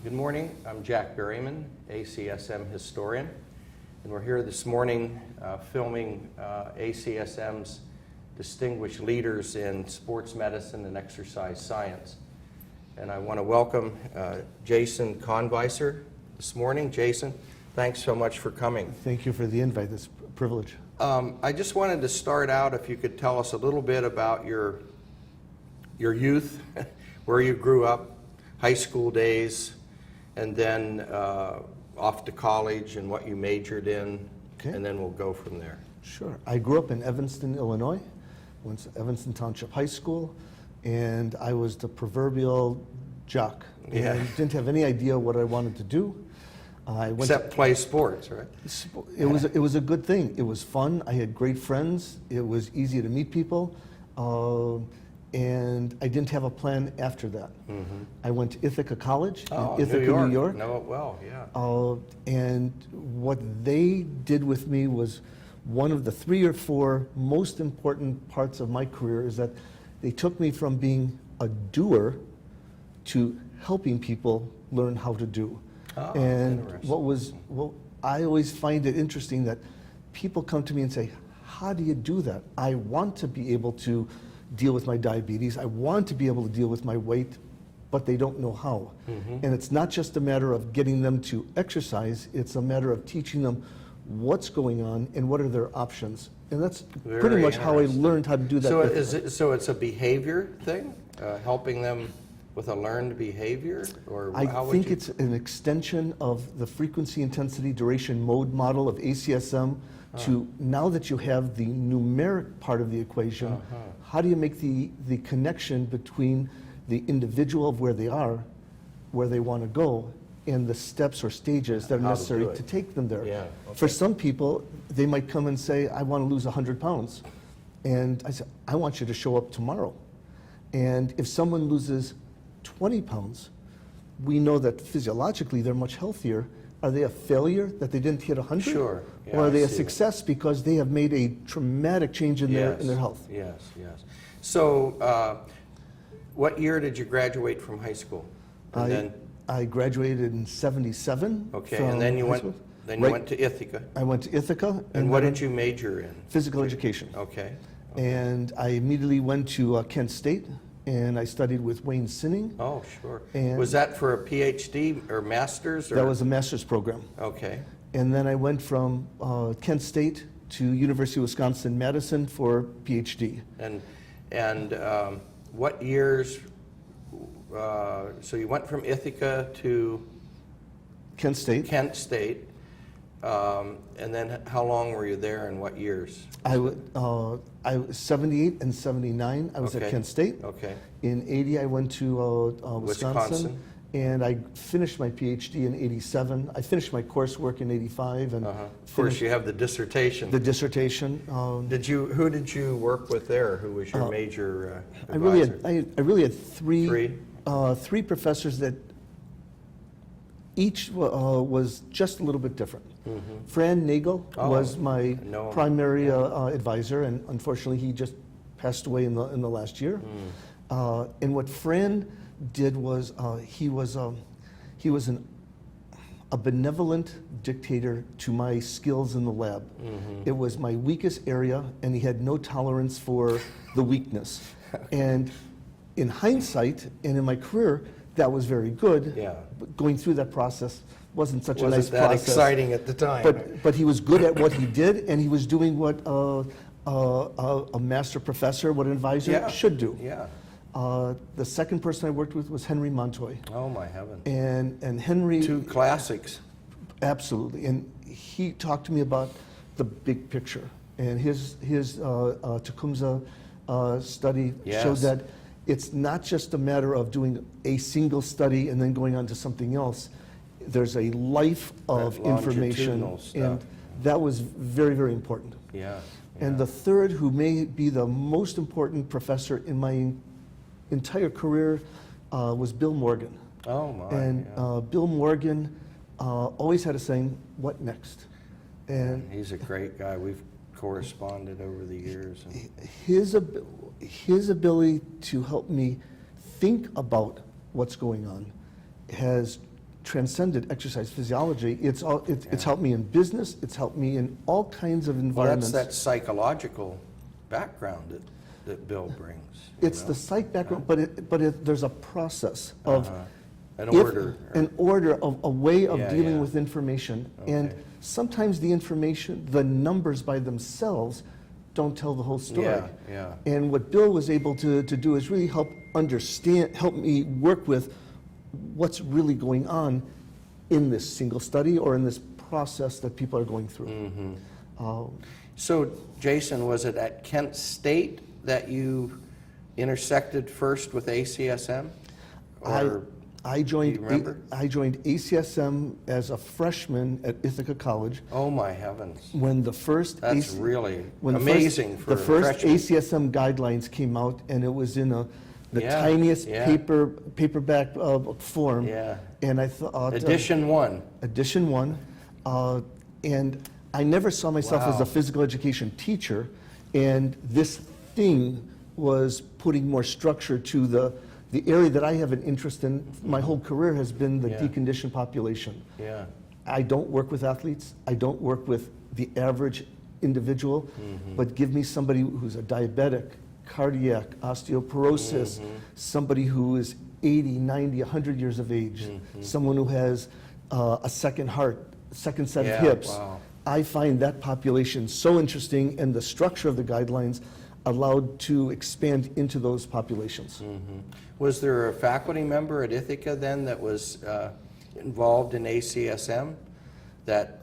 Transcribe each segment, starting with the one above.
Good morning. I'm Jack Berryman, ACSM historian, and we're here this morning filming ACSM's distinguished leaders in sports medicine and exercise science. And I want to welcome Jason Conviser this morning. Jason, thanks so much for coming. Thank you for the invite. It's a privilege. I just wanted to start out, if you could tell us a little bit about your youth, where you grew up, high school days, and then off to college and what you majored in, Okay. and then we'll go from there. Sure. I grew up in Evanston, Illinois, went to Evanston Township High School, and I was the proverbial jock. Yeah. And didn't have any idea what I wanted to do. Except play sports, right? It was a good thing. It was fun. I had great friends. It was easy to meet people. And I didn't have a plan after that. Mm-hmm. I went to Ithaca College Oh, in Ithaca, New York. Know it well, yeah. And what they did with me was one of the 3 or 4 most important parts of my career is that they took me from being a doer to helping people learn how to do. Oh, And interesting. I always find it interesting that people come to me and say, how do you do that? I want to be able to deal with my diabetes. I want to be able to deal with my weight, but they don't know how. Mm-hmm. And it's not just a matter of getting them to exercise, it's a matter of teaching them what's going on and what are their options. And that's pretty Very much how I interesting. learned how to do that. So it's a behavior thing, helping them with a learned behavior, or I how would think you? it's an extension of the frequency, intensity, duration, mode model of ACSM to now that you have the numeric part of the equation, how do you make the connection between the individual of where they are, where they want to go, and the steps or stages that are How to necessary do it. to take them there. Yeah, For okay. some people, they might come and say, I want to lose 100 pounds. And I say, I want you to show up tomorrow. And if someone loses 20 pounds, we know that physiologically they're much healthier. Are they a failure that they didn't hit 100? Sure. Yeah, Or are I they a see that. success because they have made a traumatic change in their health? Yes, yes. So, what year did you graduate from high school? And I graduated in '77. okay, from and then you high went. school. Then you went to Ithaca. I went to Ithaca. And what then did you major in? Physical education. Okay. And I immediately went to Kent State, and I studied with Wayne Sinning. Oh, sure. And- Was that for a Ph.D. or master's? Or? That was a master's program. Okay. And then I went from Kent State to University of Wisconsin-Madison for Ph.D. And what years? So you went from Ithaca to Kent State. Kent State, and then how long were you there, and what years? I was 78 and 79. I was Okay. at Kent State. Okay. In 80, I went to Wisconsin, Wisconsin. and I finished my PhD in 87. I finished my coursework in 85, and Of course, you have the dissertation. the dissertation. Who did you work with there? Who was your major I really advisor? had I really had three Three? three professors that each was just a little bit different. Fran Nagel Oh, was my I know him. primary advisor, and unfortunately he just passed away in the last year. And what Fran did was he was a benevolent dictator to my skills in the lab. It was my weakest area, and he had no tolerance for the weakness. And in hindsight, and in my career, that was very good. Yeah. But going through that process wasn't such a Wasn't nice that process. exciting at the time? But he was good at what he did, and he was doing what a master professor, what an advisor Yeah. should do. Yeah. The second person I worked with was Henry Montoy. Oh my heaven. And Henry, Two classics. absolutely, and he talked to me about the big picture. And his Tecumseh study Yes. showed that it's not just a matter of doing a single study and then going on to something else. There's a life of That information, longitudinal stuff. and that was very, very important. Yeah. And the third, who may be the most important professor in my entire career, was Bill Morgan. Oh my. And yeah. Bill Morgan always had a saying, "What next?" And He's a great guy. We've corresponded over the years. And his ability to help me think about what's going on has transcended exercise physiology. It's helped me in business. It's helped me in all kinds of Well, environments. that's that psychological background that Bill brings. It's the psych background, but there's a process of an order. An order of a way of Yeah, dealing yeah. with information. Okay. And sometimes the information, the numbers by themselves, don't tell the whole story. Yeah, yeah. And what Bill was able to do is really help me work with what's really going on in this single study or in this process that people are going through. Mm-hmm. So, Jason, was it at Kent State that you intersected first with ACSM? Or I joined. do you remember? I joined ACSM as a freshman at Ithaca College Oh my heavens! when the first That's really when amazing the for first freshmen. ACSM guidelines came out, and it was in the Yeah, tiniest yeah. paperback form. Yeah. And I thought Edition 1. Edition 1, and I never saw myself as Wow. a physical education teacher, and this thing was putting more structure to the area that I have an interest in. My whole career has been the Yeah. deconditioned population. Yeah. I don't work with athletes. I don't work with the average individual, Mm-hmm. but give me somebody who's a diabetic, cardiac, osteoporosis, Mm-hmm. somebody who is 80, 90, 100 years of age, Mm-hmm. someone who has a second heart, second set Yeah, of hips. wow. I find that population so interesting, and the structure of the guidelines allowed to expand into those populations. Mm-hmm. Was there a faculty member at Ithaca then that was involved in ACSM that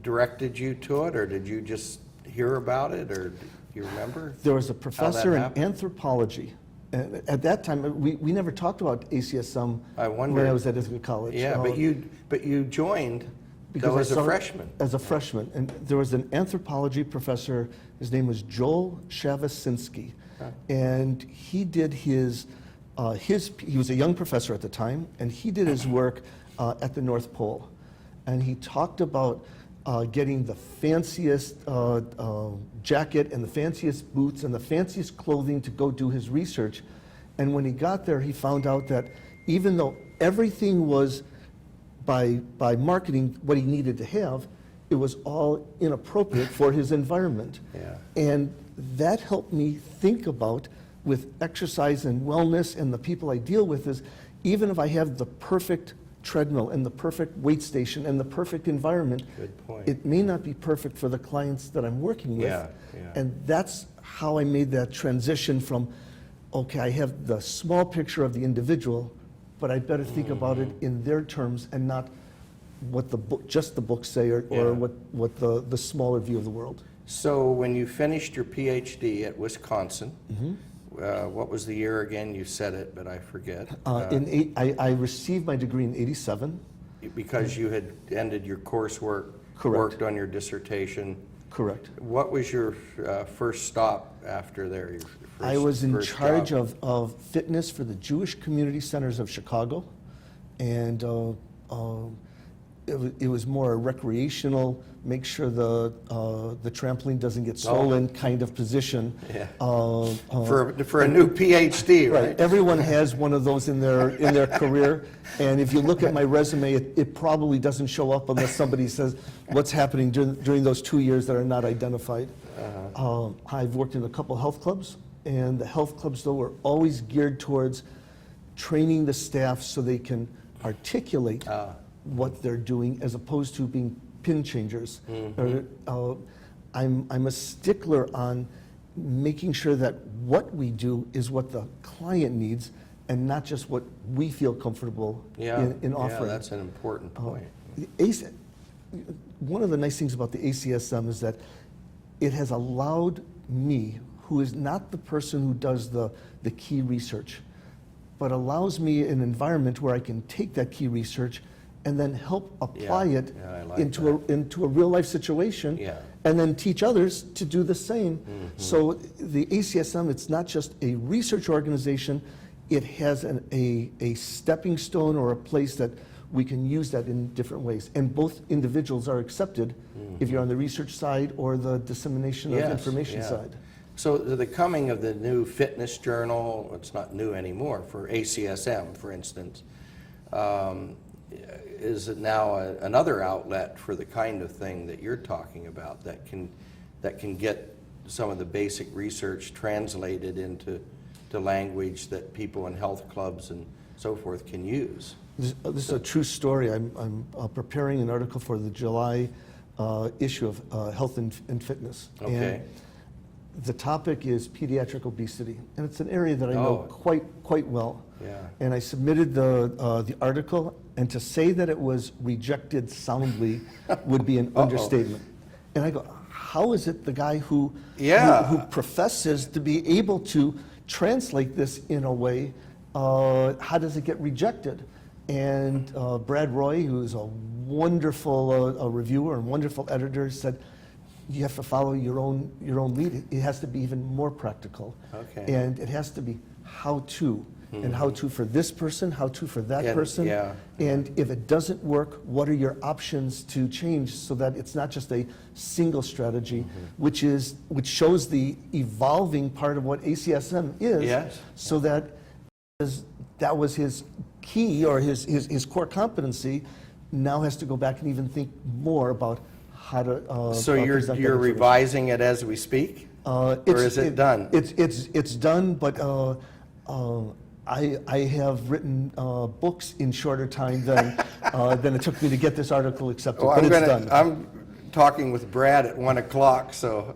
directed you to it, or did you just hear about it, or do you remember? There was a professor in happened? anthropology. And at that time, we never talked about ACSM I when wondered. I was at Ithaca College. Yeah, but you joined because though I as a saw it freshman. As a freshman. And there was an anthropology professor, his name was Joel Shavasinski. And he did he was a young professor at the time, and he did his work at the North Pole. And he talked about getting the fanciest jacket and the fanciest boots and the fanciest clothing to go do his research. And when he got there, he found out that even though everything was by marketing what he needed to have, it was all inappropriate for his environment. Yeah. And that helped me think about, with exercise and wellness and the people I deal with, is even if I have the perfect treadmill and the perfect weight station and the perfect environment, Good point. it may not be perfect for the clients that I'm working with. Yeah, yeah. And that's how I made that transition from, okay, I have the small picture of the individual, but I better think about it in their terms and not what just the books say, or Yeah. what the smaller view of the world. So when you finished your Ph.D. at Wisconsin, Mm-hmm. What was the year again? You said it, but I forget. I received my degree in '87. Because you had ended your coursework, Correct. worked on your dissertation. Correct. What was your first stop after there? Your I was in first charge job? of fitness for the Jewish Community Centers of Chicago, and it was more a recreational, make sure the trampoline doesn't get stolen kind of position. Yeah. Uh, For a new Ph.D., right? Right. Everyone has one of those in their career, and if you look at my resume, it probably doesn't show up unless somebody says what's happening during those 2 years that are not identified. I've worked in a couple health clubs, and the health clubs, though, were always geared towards training the staff so they can articulate what they're doing, as opposed to being pin changers. I'm a stickler on making sure that what we do is what the client needs, and not just what we feel comfortable in offering. Yeah, that's an important point. One of the nice things about the ACSM is that it has allowed me, who is not the person who does the key research, but allows me an environment where I can take that key research and then help apply it I like into a real life situation, Yeah. and then teach others to do the same. So the ACSM, it's not just a research organization, it has a stepping stone or a place that we can use that in different ways. And both individuals are accepted if you're on the research side or the dissemination of Yes, information yeah. side. So the coming of the new fitness journal, it's not new anymore, for ACSM, for instance, is it now another outlet for the kind of thing that you're talking about that can get some of the basic research translated into language that people in health clubs and so forth can use? This is a true story. I'm preparing an article for the July issue of Health and Fitness. Okay. And the topic is pediatric obesity, and it's an area that I know quite well. Yeah. And I submitted the article, and to say that it was rejected soundly would be an understatement. And I go, how is it the guy who professes to be able to translate this in a way, how does it get rejected? And Brad Roy, who's a wonderful reviewer and wonderful editor, said, you have to follow your own lead. It has to be even more practical. Okay. And it has to be how to, and how to for this person, how to for that person. Yeah. And if it doesn't work, what are your options to change so that it's not just a single strategy, which shows the evolving part of what ACSM is. Yes. So that was his key, or his core competency, now has to go back and even think more about how to So present that you're information. revising it as we speak? Or is it done? It's done, but I have written books in shorter time than it took me to get this article accepted. Well, but it's done. I'm talking with Brad at 1 o'clock, so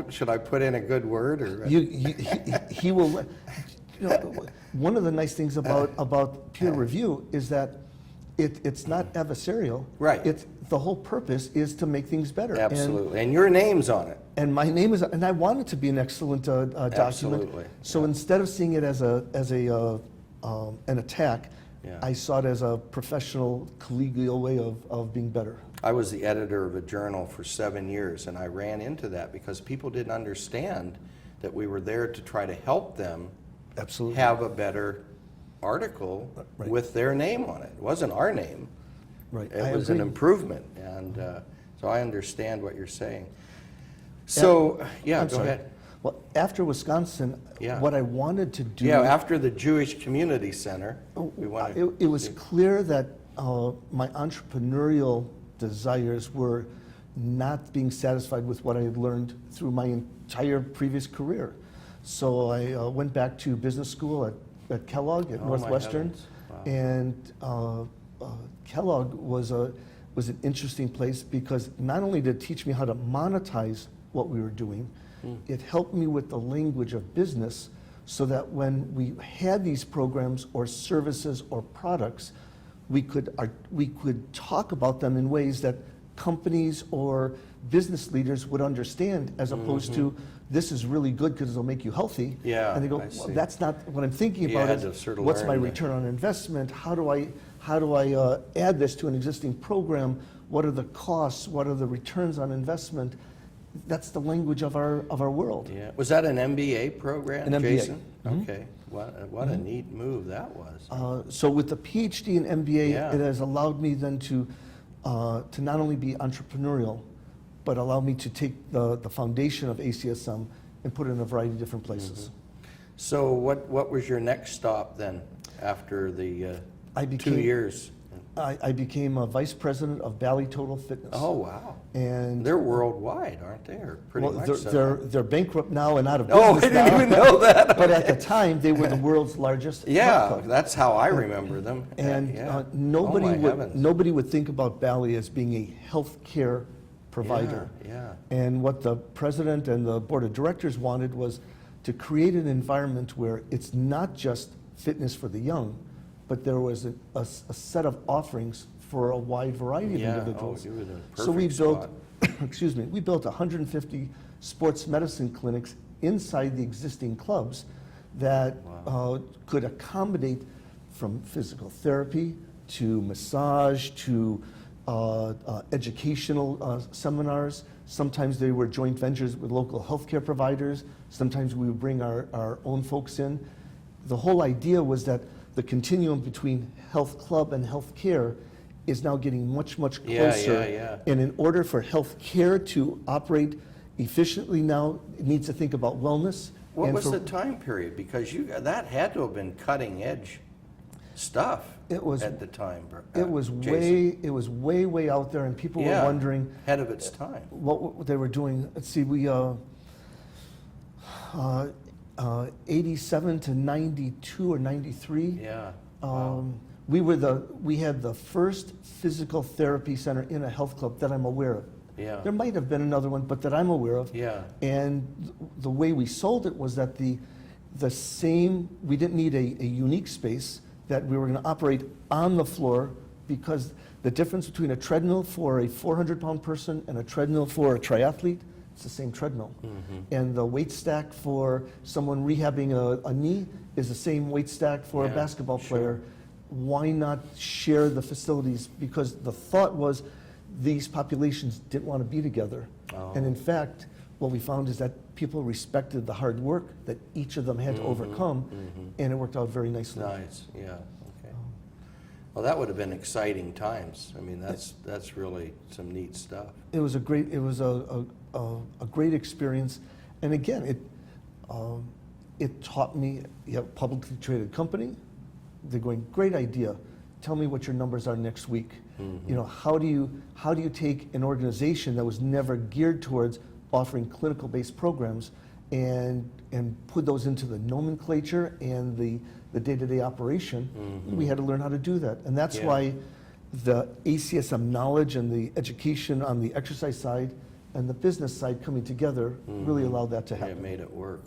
should I put in a good word? Or? He will. You know, one of the nice things about peer review is that it's not adversarial. Right. The whole purpose is to make things better. Absolutely. And your name's on it. And my name is, and I want it to be an excellent document. Absolutely. So instead of seeing it as an attack, Yeah. I saw it as a professional, collegial way of being better. I was the editor of a journal for 7 years, and I ran into that because people didn't understand that we were there to try to help them Absolutely. have a better article Right. with their name on it. It wasn't our name. Right. It I was an agree. improvement, and so I understand what you're saying. So, yeah, I'm go sorry. ahead. Well, after Wisconsin, Yeah. what I wanted to do. Yeah, after the Jewish Community Center, we wanted. It was clear that my entrepreneurial desires were not being satisfied with what I had learned through my entire previous career. So I went back to business school at Kellogg at Oh, my Northwestern, heavens. and Kellogg was an interesting place because not only did it teach me how to monetize what we were doing, it helped me with the language of business so that when we had these programs or services or products, we could talk about them in ways that companies or business leaders would understand, as opposed to, this is really good because it'll make you healthy. Yeah, And they go, I well, see. that's not what I'm thinking You about. had Is to sort of what's my learn the- return on investment? How do I add this to an existing program? What are the costs? What are the returns on investment? That's the language of our world. Yeah. Was that an MBA program, An MBA. Jason? Okay. What a neat move that was. So with the Ph.D. and MBA, Yeah. it has allowed me then to not only be entrepreneurial, but allow me to take the foundation of ACSM and put it in a variety of different places. So what was your next stop then after the I 2 became- years? I became a vice president of Bally Total Fitness. Oh, wow. And They're worldwide, aren't they? Or pretty well, much they're bankrupt now and out of Oh, business I didn't now. even know that. But at the time, they were the world's largest health Yeah, club. that's how I remember them. And Yeah. nobody Oh, my would heavens. nobody would think about Bally as being a healthcare provider. Yeah. And what the president and the board of directors wanted was to create an environment where it's not just fitness for the young, but there was a set of offerings for a wide variety of Yeah. individuals. Oh, you were in a So we perfect built, spot. excuse me, we built 150 sports medicine clinics inside the existing clubs that could accommodate from physical therapy to massage to educational seminars. Sometimes they were joint ventures with local healthcare providers. Sometimes we would bring our own folks in. The whole idea was that the continuum between health club and health care is now getting much, much closer. Yeah. And in order for health care to operate efficiently now, it needs to think about wellness. What and was for- the time period? Because that had to have been cutting edge stuff It was- at the time. It was Jason. way out there, and people were Yeah, wondering ahead of its time. what they were doing. Let's see, we 87 to 92 or 93. Yeah. Wow. We had the first physical therapy center in a health club that I'm aware of. Yeah. There might have been another one, but that I'm aware of. Yeah. And the way we sold it was that the same, we didn't need a unique space, that we were going to operate on the floor, because the difference between a treadmill for a 400-pound person and a treadmill for a triathlete, it's the same treadmill. And the weight stack for someone rehabbing a knee is the same weight stack for a Yeah, basketball sure. player. Why not share the facilities? Because the thought was these populations didn't want to be together. Oh. And in fact, what we found is that people respected the hard work that each of them had to overcome, and it worked out very nicely. Nice. Yeah. Okay. Well, that would have been exciting times. I mean, that's really some neat stuff. It was a great great experience, and again, it taught me, you have a publicly traded company, they're going, great idea, tell me what your numbers are next week. You know, how do you take an organization that was never geared towards offering clinical-based programs and put those into the nomenclature and the day-to-day operation? We had to learn how to do that, and that's Yeah. why the ACSM knowledge and the education on the exercise side and the business side coming together really allowed that to Yeah, happen. it made it work.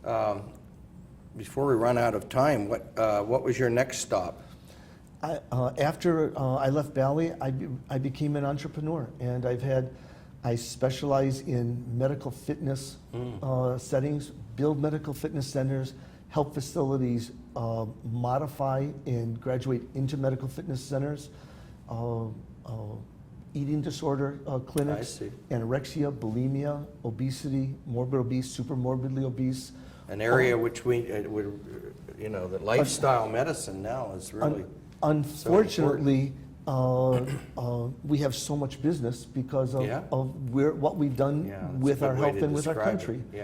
Yeah. Before we run out of time, what was your next stop? After I left Bally, I became an entrepreneur, and I specialize in medical fitness settings, build medical fitness centers, help facilities modify and graduate into medical fitness centers, eating disorder clinics, I see. anorexia, bulimia, obesity, morbid obese, super morbidly obese. An area which that lifestyle medicine now is really Unfortunately, we have so much business because of, Yeah. what we've done that's with a our good way health to and with our describe country. it.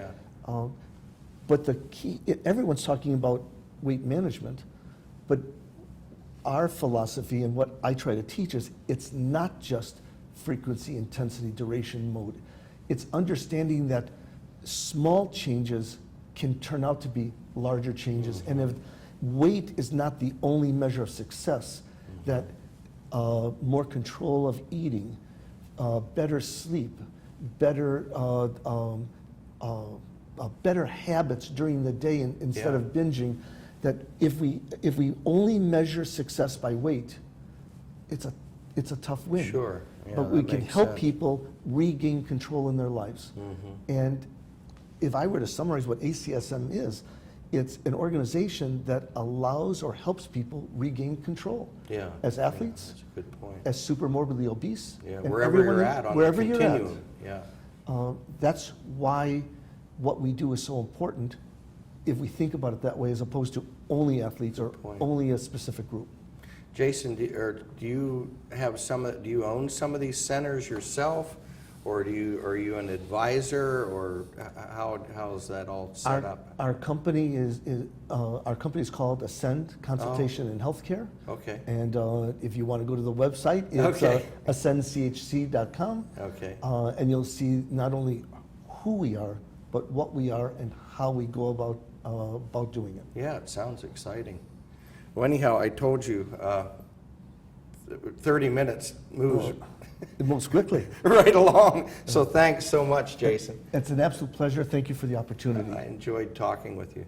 Yeah. But the key, everyone's talking about weight management, but our philosophy and what I try to teach is it's not just frequency, intensity, duration, mode. It's understanding that small changes can turn out to be larger changes. And if weight is not the only measure of success, that more control of eating, better sleep, better habits during the day instead Yeah. of binging, that if we only measure success by weight, it's a tough win. Sure. Yeah, But we that can makes help sense. people regain control in their lives. And if I were to summarize what ACSM is, it's an organization that allows or helps people regain control. Yeah. As athletes, That's a good point. as super morbidly obese. Yeah, and wherever everyone you're else- at on wherever the you're at. continuum. Yeah. That's why what we do is so important if we think about it that way, as opposed to only athletes or point. only a specific group. Jason, do you own some of these centers yourself, or are you an advisor, or how is that all set up? Our company is called Ascend Consultation and Healthcare. Okay. And if you want to go to the website, it's Okay. ascendchc.com. Okay. And you'll see not only who we are, but what we are and how we go about doing it. Yeah, it sounds exciting. Well, anyhow, I told you, 30 minutes moves It moves quickly. right along. So thanks so much, Jason. It's an absolute pleasure. Thank you for the opportunity. I enjoyed talking with you.